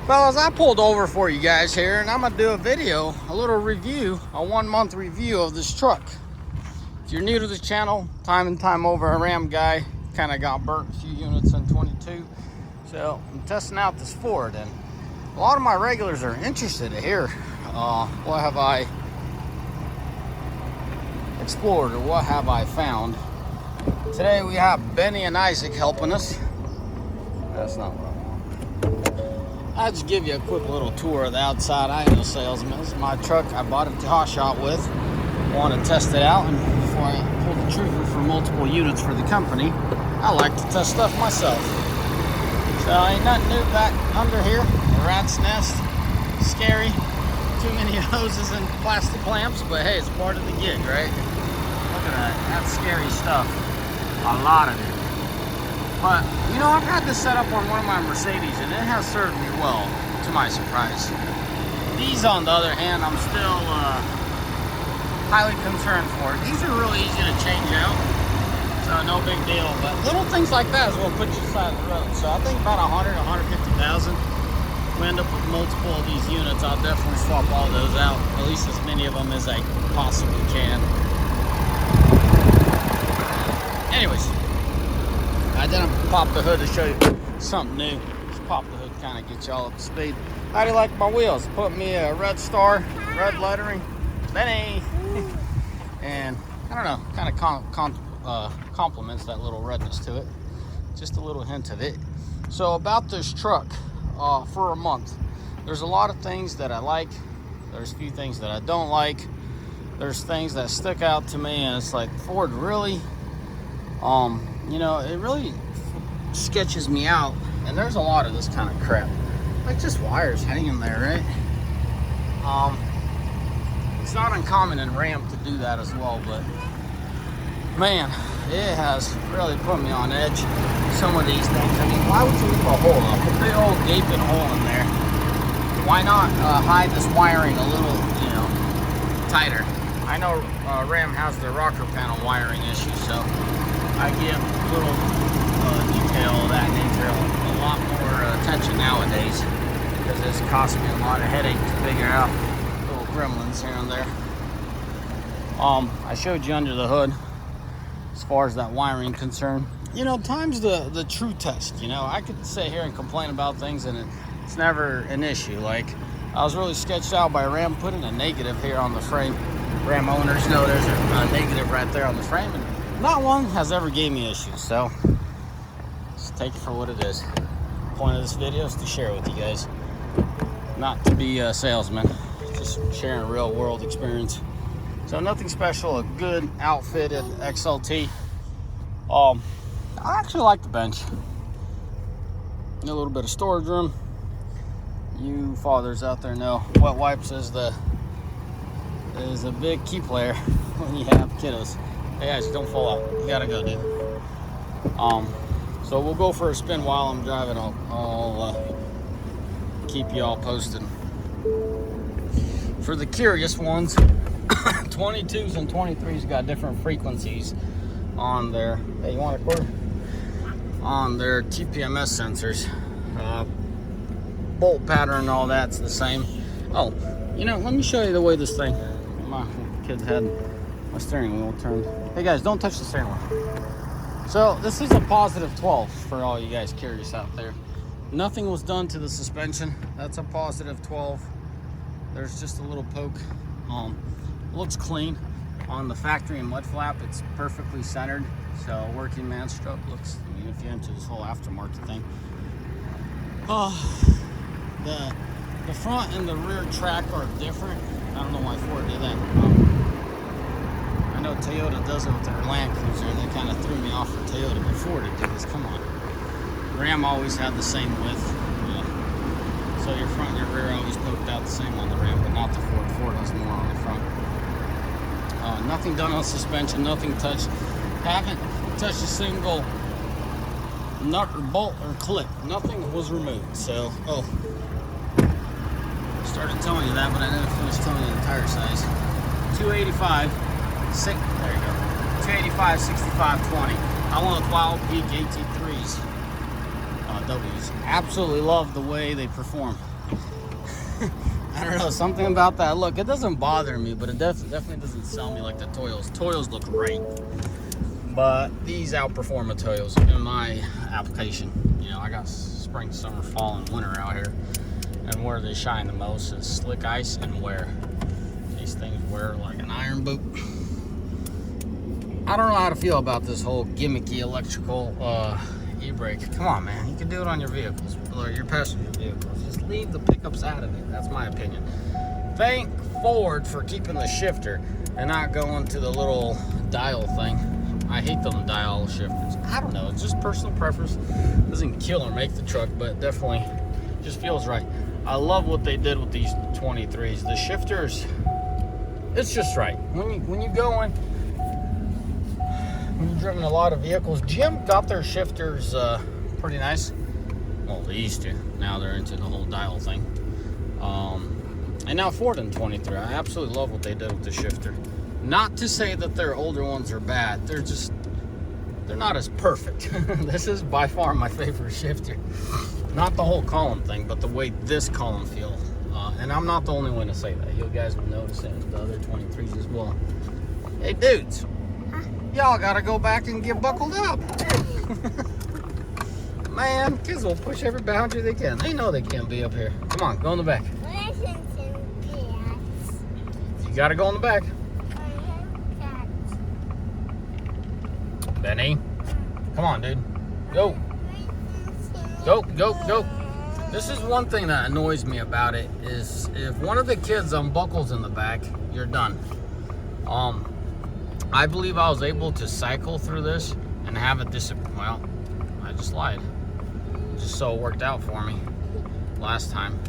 Fellas, I pulled over for you guys here, and I'm gonna do a video, a little review, a 1 month review of this truck. If you're new to the channel, time and time over, a Ram guy, kind of got burnt a few units in 22. So I'm testing out this Ford, and a lot of my regulars are interested to hear what have I explored or what have I found. Today we have Benny and Isaac helping us. That's not what I want. I'll just give you a quick little tour of the outside. I am a salesman. This is my truck I bought at the hot shop with. Want to test it out, and before I pull the trigger for multiple units for the company, I like to test stuff myself. So ain't nothing new back under here. A rat's nest. Scary. Too many hoses and plastic clamps, but hey, it's part of the gig, right? Look at that. That's scary stuff. A lot of it. But, you know, I've had this set up on one of my Mercedes, and it has served me well, to my surprise. These, on the other hand, I'm still highly concerned for. These are really easy to change out, so no big deal. But little things like that is what puts you aside the road. So I think about 100, 150,000. If we end up with multiple of these units, I'll definitely swap all those out. At least as many of them as I possibly can. Anyways, I didn't pop the hood to show you something new. Just pop the hood, kind of get y'all up to speed. How do you like my wheels? Put me a red star, red lettering, Benny. And I don't know, kind of complements that little redness to it. Just a little hint of it. So about this truck, for a month, there's a lot of things that I like. There's a few things that I don't like. There's things that stick out to me, and it's like, Ford, really? You know, it really sketches me out. And there's a lot of this kind of crap, like just wires hanging there, right? It's not uncommon in Ram to do that as well, but man, it has really put me on edge. Some of these things, I mean, why would you leave a hole up? A big old gaping hole in there. Why not hide this wiring a little, you know, tighter? I know Ram has the rocker panel wiring issue, so I give little detail of that nature a lot more attention nowadays, because it's cost me a lot of headache to figure out little gremlins here and there. I showed you under the hood as far as that wiring concerned. You know, time's the true test. You know, I could sit here and complain about things, and it's never an issue. Like, I was really sketched out by Ram putting a negative here on the frame. Ram owners know there's a negative right there on the frame, and not one has ever gave me issues. So just take it for what it is. The point of this video is to share it with you guys, not to be a salesman, just sharing real world experience. So nothing special, a good outfitted XLT. I actually like the bench. A little bit of storage room. You fathers out there know wet wipes is a big key player when you have kiddos. Hey guys, don't fall out. You gotta go, dude. So we'll go for a spin while I'm driving. I'll keep you all posted. For the curious ones, 22s and 23s got different frequencies on their, hey, you want a quarter? On their TPMS sensors. Bolt pattern and all that's the same. Oh, you know, let me show you the way this thing, my kid's had my steering wheel turned. Hey guys, don't touch the steering wheel. So this is a positive 12 for all you guys curious out there. Nothing was done to the suspension. That's a positive 12. There's just a little poke. Looks clean. On the factory and mud flap, it's perfectly centered. So working man stroke looks, I mean, if you enter this whole aftermarket thing. The front and the rear track are different. I don't know why Ford did that. I know Toyota does it with their Land Cruiser, and they kind of threw me off for Toyota, but Ford did this. Come on. Ram always had the same width. So your front and your rear always poked out the same on the Ram, but not the Ford. Ford has more on the front. Nothing done on suspension, nothing touched. Haven't touched a single nut or bolt or clip. Nothing was removed. So, started telling you that, but I didn't finish telling you the tire size. 285, there you go. 285, 65, 20. I went with Wild Peak AT3s. W's. Absolutely love the way they perform. I don't know, something about that look. It doesn't bother me, but it definitely doesn't sell me like the Toyos. Toyos look great, but these outperform the Toyos in my application. You know, I got spring, summer, fall, and winter out here, and where they shine the most is slick ice and wear. These things wear like an iron boot. I don't know how to feel about this whole gimmicky electrical e-brake. Come on, man. You can do it on your vehicles, or your passenger vehicles. Just leave the pickups out of it. That's my opinion. Thank Ford for keeping the shifter and not going to the little dial thing. I hate them dial shifters. I don't know. It's just personal preference. It doesn't kill or make the truck, but definitely just feels right. I love what they did with these 23s. The shifters, it's just right. When you go in, when you've driven a lot of vehicles, GM got their shifters pretty nice. Well, they used to. Now they're into the whole dial thing. And now Ford in 23. I absolutely love what they did with the shifter. Not to say that their older ones are bad. They're not as perfect. This is by far my favorite shifter. Not the whole column thing, but the way this column feels. And I'm not the only one to say that. You guys will notice it in the other 23s as well. Hey, dudes. Y'all gotta go back and get buckled up. Man, kids will push every boundary they can. They know they can't be up here. Come on, go in the back. You gotta go in the back. Benny, come on, dude. Go. Go, go, go. This is one thing that annoys me about it, is if one of the kids unbuckles in the back, you're done. I believe I was able to cycle through this and have it disappear. Well, I just lied. Just so it worked out for me last time.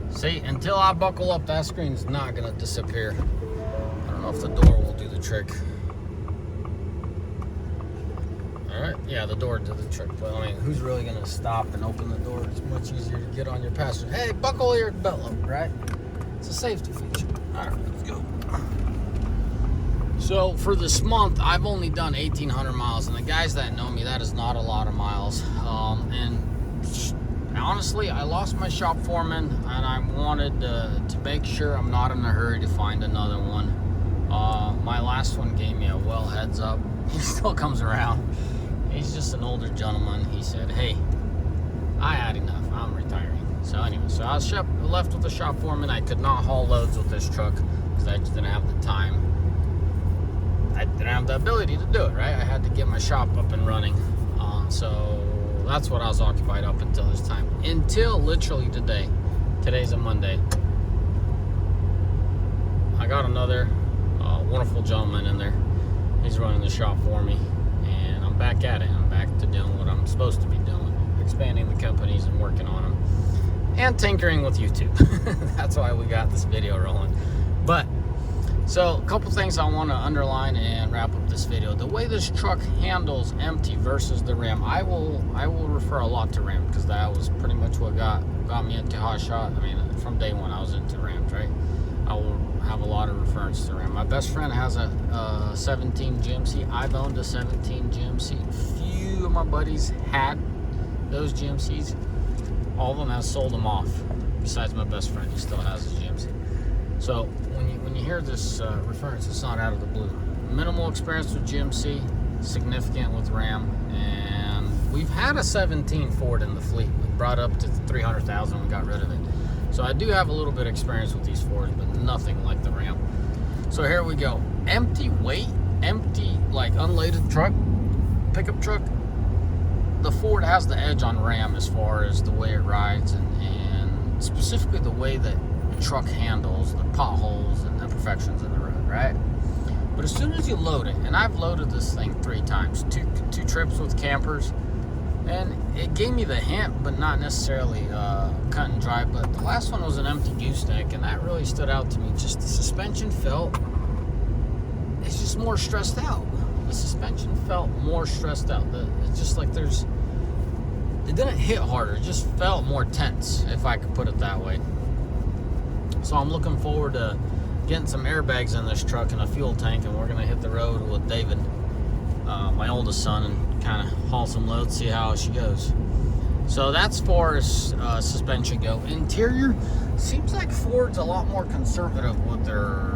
See, until I buckle up, that screen's not gonna disappear. I don't know if the door will do the trick. All right, yeah, the door did the trick. But I mean, who's really gonna stop and open the door? It's much easier to get on your passenger. Hey, buckle your belt up, right? It's a safety feature. All right, let's go. So for this month, I've only done 1,800 miles, and the guys that know me, that is not a lot of miles. And honestly, I lost my shop foreman, and I wanted to make sure I'm not in a hurry to find another one. My last one gave me a well heads up. He still comes around. He's just an older gentleman. He said, hey, I had enough. I'm retiring. So anyway, so I was left with the shop foreman. I could not haul loads with this truck because I just didn't have the time. I didn't have the ability to do it, right? I had to get my shop up and running. So that's what I was occupied up until this time. Until literally today. Today's a Monday. I got another wonderful gentleman in there. He's running the shop for me. And I'm back at it. I'm back to doing what I'm supposed to be doing. Expanding the companies and working on them. And tinkering with YouTube. That's why we got this video rolling. But so, a couple things I want to underline and wrap up this video. The way this truck handles empty versus the Ram, I will refer a lot to Ram because that was pretty much what got me into hot shot. I mean, from day one I was into Rams, right? I will have a lot of reference to Ram. My best friend has a 17 GMC. I've owned a 17 GMC. Few of my buddies had those GMCs. All of them have sold them off. Besides my best friend, he still has his GMC. So when you hear this reference, it's not out of the blue. Minimal experience with GMC, significant with Ram, and we've had a 17 Ford in the fleet. We brought up to 300,000, we got rid of it. So I do have a little bit of experience with these Fords, but nothing like the Ram. So here we go. Empty weight, empty like unladed truck, pickup truck. The Ford has the edge on Ram as far as the way it rides and specifically the way that truck handles the potholes and imperfections in the road, right? But as soon as you load it, and I've loaded this thing 3 times, two trips with campers, and it gave me the hint, but not necessarily cut and dry. But the last one was an empty gooseneck, and that really stood out to me. Just the suspension felt, it's just more stressed out. The suspension felt more stressed out. It's just like it didn't hit harder, it just felt more tense, if I could put it that way. So I'm looking forward to getting some airbags in this truck and a fuel tank, and we're going to hit the road with David, my oldest son, and kind of haul some loads, see how she goes. So that's far as suspension go. Interior, seems like Ford's a lot more conservative with their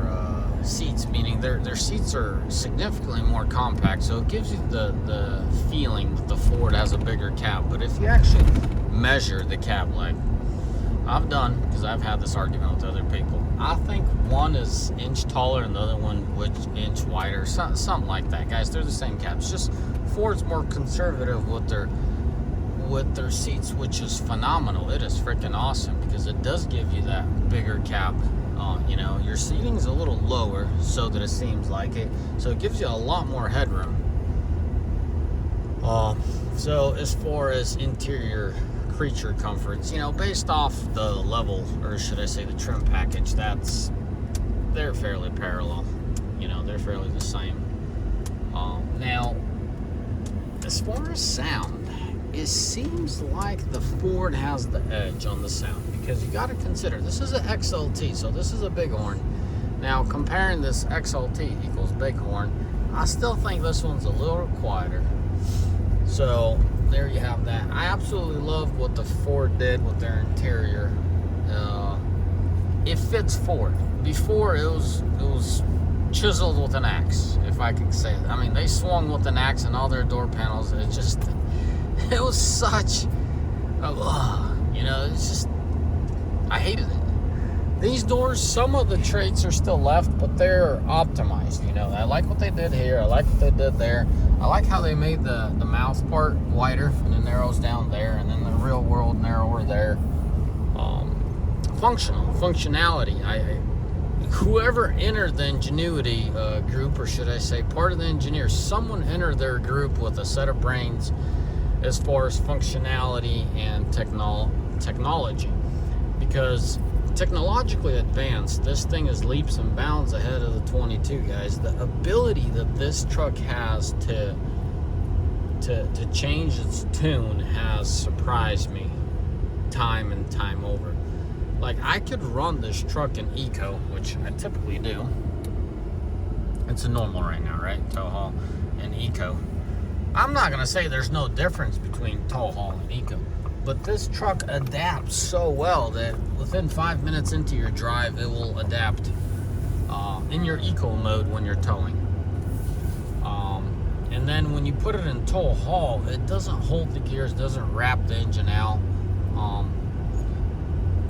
seats, meaning their seats are significantly more compact, so it gives you the feeling that the Ford has a bigger cab. But if you actually measure the cab leg, I've done, because I've had this argument with other people, I think one is inch taller and the other one inch wider, something like that. Guys, they're the same cabs, just Ford's more conservative with their seats, which is phenomenal. It is freaking awesome, because it does give you that bigger cab. You know, your seating is a little lower, so that it seems like it, so it gives you a lot more headroom. So as far as interior creature comforts, you know, based off the level, or should I say the trim package, they're fairly parallel. You know, they're fairly the same. Now, as far as sound, it seems like the Ford has the edge on the sound, because you got to consider this is an XLT, so this is a bighorn. Now, comparing this XLT equals bighorn, I still think this one's a little quieter. So there you have that. I absolutely love what the Ford did with their interior. It fits Ford. Before it was chiseled with an axe, if I could say it. I mean, they swung with an axe and all their door panels. It was such, you know, it's just, I hated it. These doors, some of the traits are still left, but they're optimized. You know, I like what they did here. I like what they did there. I like how they made the mouth part wider and it narrows down there, and then the real world narrower there. Functionality. Whoever entered the Ingenuity group, or should I say part of the engineers, someone entered their group with a set of brains as far as functionality and technology, because technologically advanced, this thing is leaps and bounds ahead of the 22, guys. The ability that this truck has to change its tune has surprised me time and time over. Like, I could run this truck in eco, which I typically do. It's a normal right now, right? Tow haul and eco. I'm not gonna say there's no difference between tow haul and eco, but this truck adapts so well that within 5 minutes into your drive, it will adapt in your eco mode when you're towing. And then when you put it in tow haul, it doesn't hold the gears, doesn't wrap the engine out.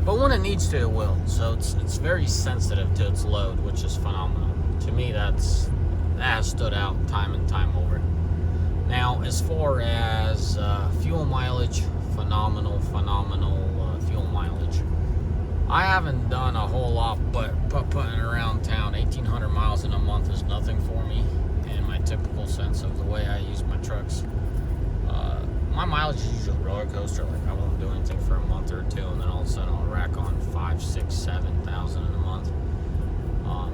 But when it needs to, it will. So it's very sensitive to its load, which is phenomenal. To me, that has stood out time and time over. Now, as far as fuel mileage, phenomenal fuel mileage. I haven't done a whole lot, but putting around town. 1,800 miles in a month is nothing for me in my typical sense of the way I use my trucks. My mileage is usually a roller coaster. Like, I won't do anything for a month or two, and then all of a sudden I'll rack on 5, 6, 7,000 in a month.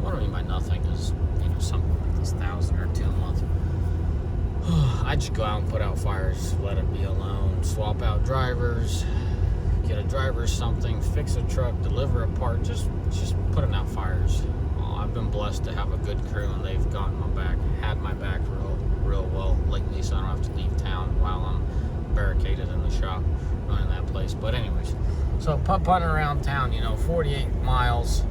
What I mean by nothing is, you know, something like this 1,000 or 2 a month. I just go out and put out fires, let it be alone, swap out drivers, get a driver something, fix a truck, deliver a part, just putting out fires. I've been blessed to have a good crew, and they've gotten my back, had my back real well lately, so I don't have to leave town while I'm barricaded in the shop running that place. But anyways, so putting around town, you know, 48 miles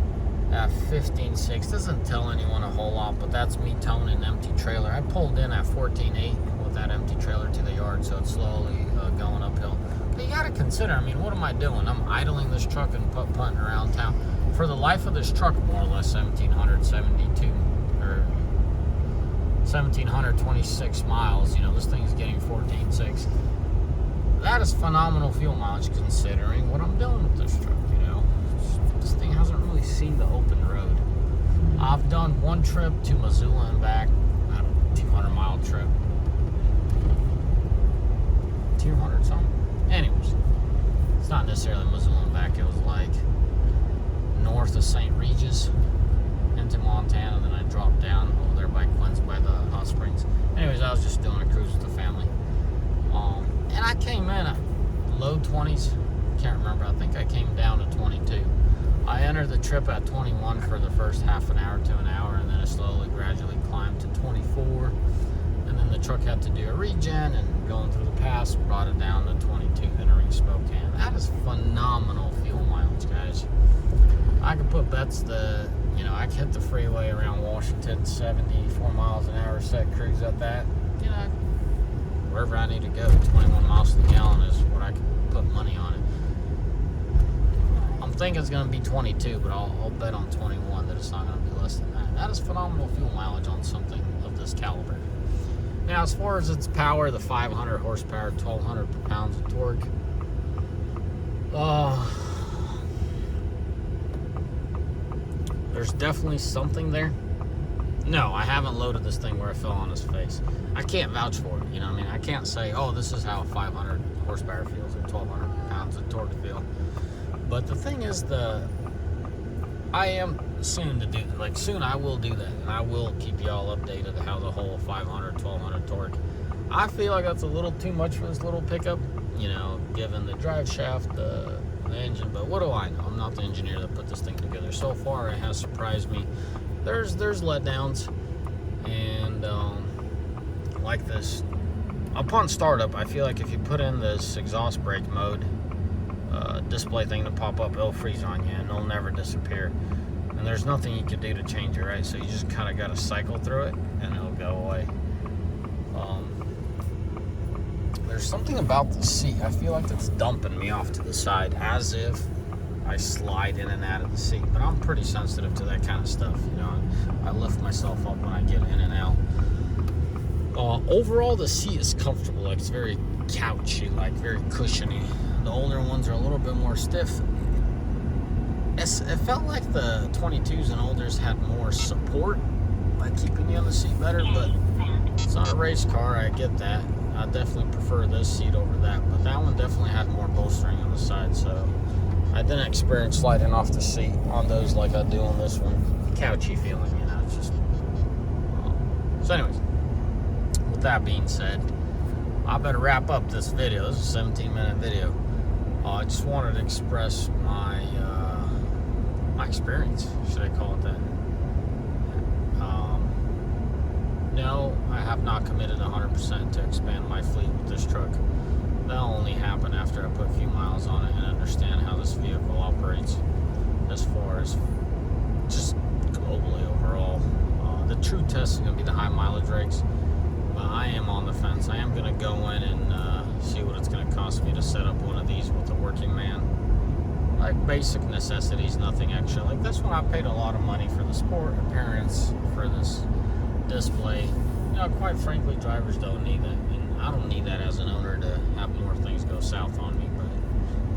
at 15.6 doesn't tell anyone a whole lot, but that's me towing an empty trailer. I pulled in at 14.8 with that empty trailer to the yard, so it's slowly going uphill. But you got to consider, I mean, what am I doing? I'm idling this truck and putting around town. For the life of this truck, more or less 1,772 or 1,726 miles. You know, this thing's getting 14.6. That is phenomenal fuel mileage considering what I'm doing with this truck. You know, this thing hasn't really seen the open road. I've done one trip to Missoula and back, about a 200-mile trip. 200 something. Anyways, it's not necessarily Missoula and back. It was like north of St. Regis into Montana, then I dropped down over there by Quinn's by the hot springs. Anyways, I was just doing a cruise with the family. And I came in at low 20s. Can't remember. I think I came down to 22. I entered the trip at 21 for the first half an hour to an hour, and then it slowly, gradually climbed to 24. And and the truck had to do a regen, and going through the pass brought it down to 22 entering Spokane. That is phenomenal fuel mileage, guys. I could put bets that, you know, I could hit the freeway around Washington 74 miles an hour, set cruise at that, you know, wherever I need to go. 21 miles to the gallon is what I could put money on it. I'm thinking it's going to be 22, but I'll bet on 21 that it's not going to be less than that. That is phenomenal fuel mileage on something of this caliber. Now, as far as its power, the 500 horsepower, 1,200 pounds of torque, there's definitely something there. No, I haven't loaded this thing where I fell on his face. I can't vouch for it, you know what I mean? I can't say, oh, this is how 500 horsepower feels or 1,200 pounds of torque feel. But the thing is, I am soon to do, like, soon I will do that, and I will keep y'all updated how the whole 500, 1,200 torque. I feel like that's a little too much for this little pickup, you know, given the drive shaft, the engine, but what do I know? I'm not the engineer that put this thing together. So far, it has surprised me. There's letdowns, and like this, upon startup, I feel like if you put in this exhaust brake mode display thing to pop up, it'll freeze on you, and it'll never disappear. And there's nothing you can do to change it, right? So you just kind of got to cycle through it, and it'll go away. There's something about the seat. I feel like it's dumping me off to the side, as if I slide in and out of the seat. But I'm pretty sensitive to that kind of stuff. You know, I lift myself up when I get in and out. Overall, the seat is comfortable. Like, it's very couchy, like very cushiony. The older ones are a little bit more stiff. It felt like the 22s and olders had more support by keeping you on the seat better, but it's not a race car. I get that. I definitely prefer this seat over that, but that one definitely had more bolstering on the side, so I didn't experience sliding off the seat on those like I do on this one. Couchy feeling, you know, it's just... So anyways, with that being said, I better wrap up this video. This is a 17-minute video. I just wanted to express my experience, should I call it that. No, I have not committed 100% to expand my fleet with this truck. That'll only happen after I put a few miles on it and understand how this vehicle operates as far as just globally overall. The true test is going to be the high mileage rigs, but I am on the fence. I am going to go in and see what it's going to cost me to set up one of these with a working man. Like basic necessities, nothing extra. Like this one, I paid a lot of money for the sport appearance, for this display. You know, quite frankly, drivers don't need that, and I don't need that as an owner to have more things go south on me. But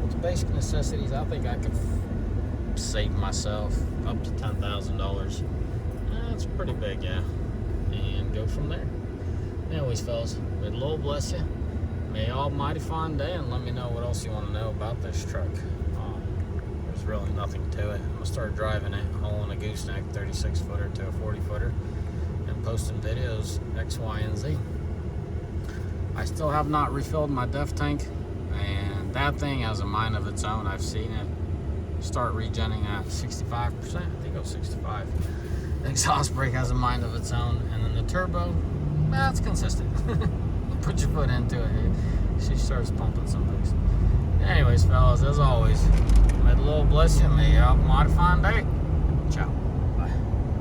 with the basic necessities, I think I could save myself up to $10,000. That's pretty big, yeah, and go from there. Anyways, fellas, may the Lord bless you. May Almighty find day, and let me know what else you want to know about this truck. There's really nothing to it. I'm gonna start driving it, hauling a gooseneck 36-footer to a 40-footer. Posting videos X, Y, and Z. I still have not refilled my DEF tank, and that thing has a mind of its own. I've seen it start regenning at 65%. I think it was 65. The exhaust brake has a mind of its own, and then the turbo, that's consistent. You put your foot into it, she starts pumping some things. Anyways, fellas, as always, may the Lord bless you. May you have a mighty fine day.